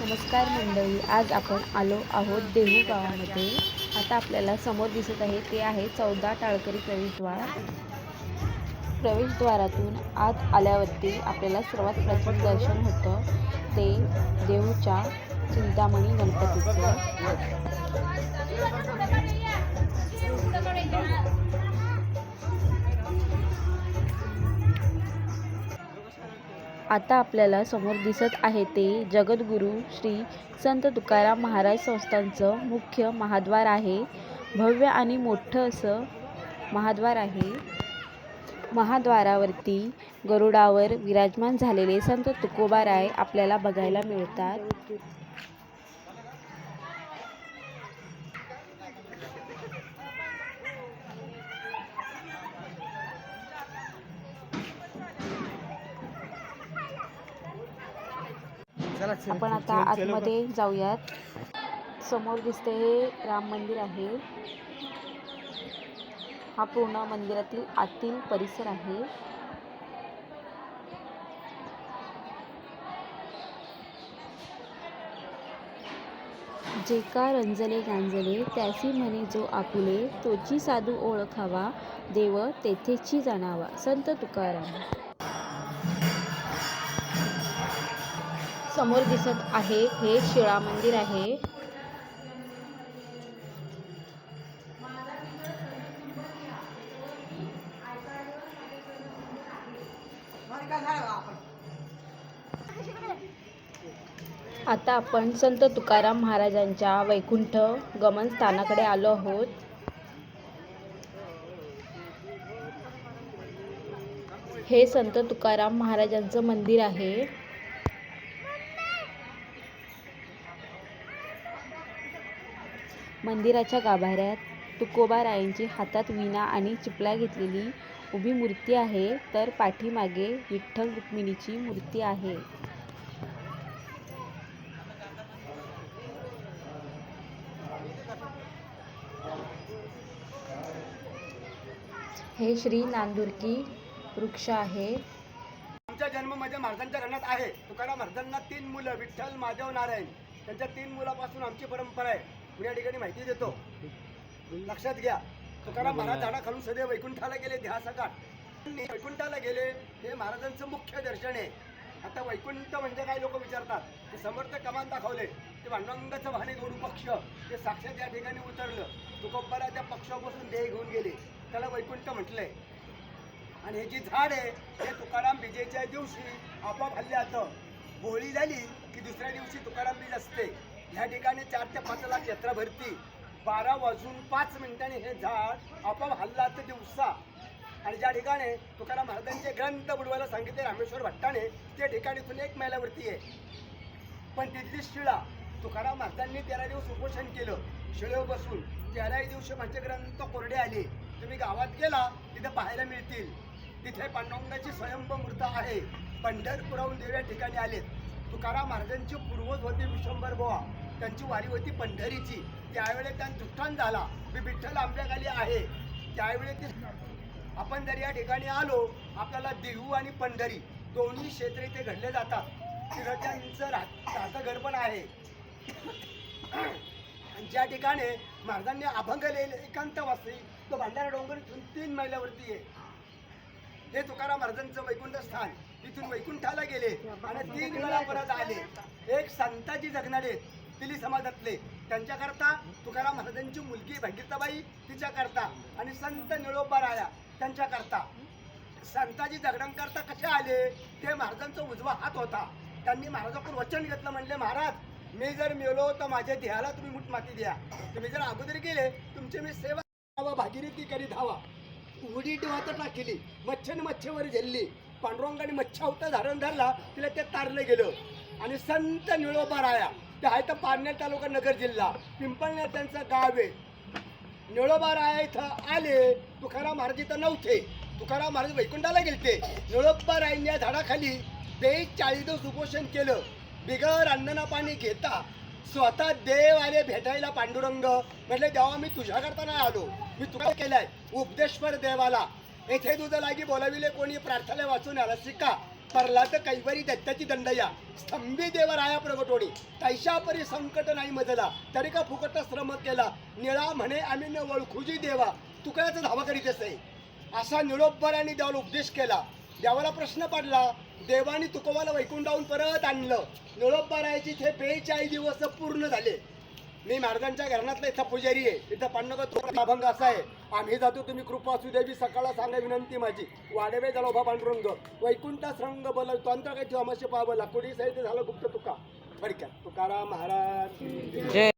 नमस्कार मंडळी, आज आपण आलो आहोत देहू गावामध्ये. आता आपल्याला समोर दिसत आहे ते आहे 14 टाळकरी प्रवेशद्वार. प्रवेशद्वारातून आत आल्यावरती आपल्याला सर्वात प्रथम दर्शन होतं ते देहूच्या चिंतामणी गणपतीचं. आता आपल्याला समोर दिसत आहे ते जगद्गुरू श्री संत तुकाराम महाराज संस्थानचं मुख्य महाद्वार आहे. भव्य आणि मोठं असं महाद्वार आहे. महाद्वारावरती गरुडावर विराजमान झालेले संत तुकोबाराय आपल्याला बघायला मिळतात. आपण आता आतमध्ये जाऊयात. समोर दिसते हे राम मंदिर आहे. हा पूर्ण मंदिरातील आतील परिसर आहे. जे का रंजले गांजले त्यासी म्हणे जो आपुले, तोची साधू ओळखावा देव तेथेची जाणावा. संत तुकाराम. समोर दिसत आहे हे शिळा मंदिर आहे. आता आपण संत तुकाराम महाराजांच्या वैकुंठ गमन स्थानाकडे आलो आहोत. हे संत तुकाराम महाराजांचं मंदिर आहे. मंदिराच्या गाभाऱ्यात तुकोबारायांची हातात वीणा आणि चिपळ्या घेतलेली उभी मूर्ती आहे, तर पाठीमागे विठ्ठल रुक्मिणीची मूर्ती आहे. हे श्री नांदुरकी वृक्ष आहे. आमचा जन्म माझ्या महाराजांच्या घरात आहे. तुकाराम महाराजांना 3 मुलं, विठ्ठल, माधव, नारायण. त्यांच्या 3 मुलापासून आमची परंपरा आहे. पुण्या ठिकाणी माहिती देतो, लक्षात घ्या. तुकाराम महाराज झाडाखालून सदैव वैकुंठाला गेले. ध्यासकाठ वैकुंठाला गेले हे महाराजांचं मुख्य दर्शन आहे. आता वैकुंठ म्हणजे काय लोक विचारतात. ते समर्थ कमान दाखवले, ते भांडुरंगाचं वाहने जोडू पक्ष, ते साक्षात या ठिकाणी उतरलं. तुकोबारा त्या पक्षापासून देह घेऊन गेले, त्याला वैकुंठ म्हटलंय. आणि हे जी झाड आहे हे तुकाराम बीजेच्या दिवशी आपोआप हल्ल्याचं होळी झाली की दुसऱ्या दिवशी तुकाराम बीज असते. ह्या ठिकाणी 4 ते 5 लाख यात्रा भरती. 12:05 हे झाड आपोआप हल्लाचं दिवसा. आणि ज्या ठिकाणी तुकाराम महाराजांचे ग्रंथ बुडवायला सांगितले रामेश्वर भट्टाने, ते ठिकाणी इथून 1 मैलावरती आहे. पण तिथली शिळा तुकाराम महाराजांनी 13 दिवस उपोषण केलं. शिळेवर बसून 13 दिवशी माझे ग्रंथ कोरडे आले. तुम्ही गावात गेला तिथे पाहायला मिळतील. तिथे पांडुरंगाची स्वयंभू मूर्ती आहे. पंढरपुराहून देव्या ठिकाणी आलेत. तुकाराम महाराजांचे पूर्वज होते विश्वंभर बुवा, त्यांची वारी होती पंढरीची. त्यावेळेस त्यांचा उत्थान झाला. मी विठ्ठल आंब्याखाली आहे. त्यावेळी ते आपण जर या ठिकाणी आलो, आपल्याला देहू आणि पंढरी दोन्ही क्षेत्र इथे घडले जातात. तिथं त्यांचं राहतं घर पण आहे. ज्या ठिकाणी महाराजांनी अभंग लिहिले एकांतवासी, तो भांडारा डोंगर इथून 3 मैलावरती आहे. हे तुकाराम महाराजांचं वैकुंठ स्थान. तिथून वैकुंठाला गेले आणि 3 वेळा परत आले. एक संताजी जगणारे तिली समाजातले, त्यांच्याकरता तुकाराम महाराजांची मुलगी भगीरथबाई तिच्याकरता, आणि संत निळोबाराया त्यांच्याकरता. संताजी जगण्याकरता कसे आले, ते महाराजांचा उजवा हात होता. त्यांनी महाराजाकडून वचन घेतलं, म्हणले महाराज मी जर मेलो तर माझ्या देहाला तुम्ही मुठ माती द्या. तुम्ही जर अगोदर गेले तुमची मी सेवा भागीरथी करी धावा. उडी वात टाकली, मच्छेवर झेलली. पांडुरंगाने मच्छावता धारण धरला, तिला ते तारलं गेलं. आणि संत निळोबाराया ते आहे तर पारनेर तालुका नगर जिल्हा पिंपळनेर त्यांचं गाव आहे. निळोबाराया इथं आले. तुकाराम महाराज इथं नव्हते. तुकाराम महाराज वैकुंठाला गेलते. निळोबारायांनी या झाडाखाली 40 दिवस उपोषण केलं. बिगर अन्नना पाणी घेता स्वतः देव आले भेटायला. पांडुरंग म्हटले देवा मी तुझ्याकरता नाही आलो, मी तुला केलाय उपदेश्वर देवाला. येथे तुझं लागी बोलाविले कोणी, प्रार्थना वाचून आला शिका. परलात कैवरी दत्ताची दंडया स्तंभी देव राया प्रगटोणी तैशा परी संकट नाही मजला तरी का फुकट श्रम केला निळा म्हणे आम्ही न ओळखुजी देवा तुकड्याचा धावा करीत असे असा निळोब्बराने देवाला उपदेश केला. देवाला प्रश्न पडला. देवाने तुकोबाला वैकुंठाहून परत आणलं. निळोब्बरायाची ते 42 दिवस पूर्ण झाले. मी महाराजांच्या घराण्यातला इथं पुजारी आहे. इथं पांडुरंग थोडा अभंग असा आहे, आम्ही जातो तुम्ही कृपा असू देवी सकाळला सांगा विनंती माझी वाढवे झाला उभा पांडुरंग वैकुंठास रंग बल तंत्र काही अमस्य पावला कुडी सहित झालं गुप्त तुका थोडक्यात तुकाराम महाराज जय.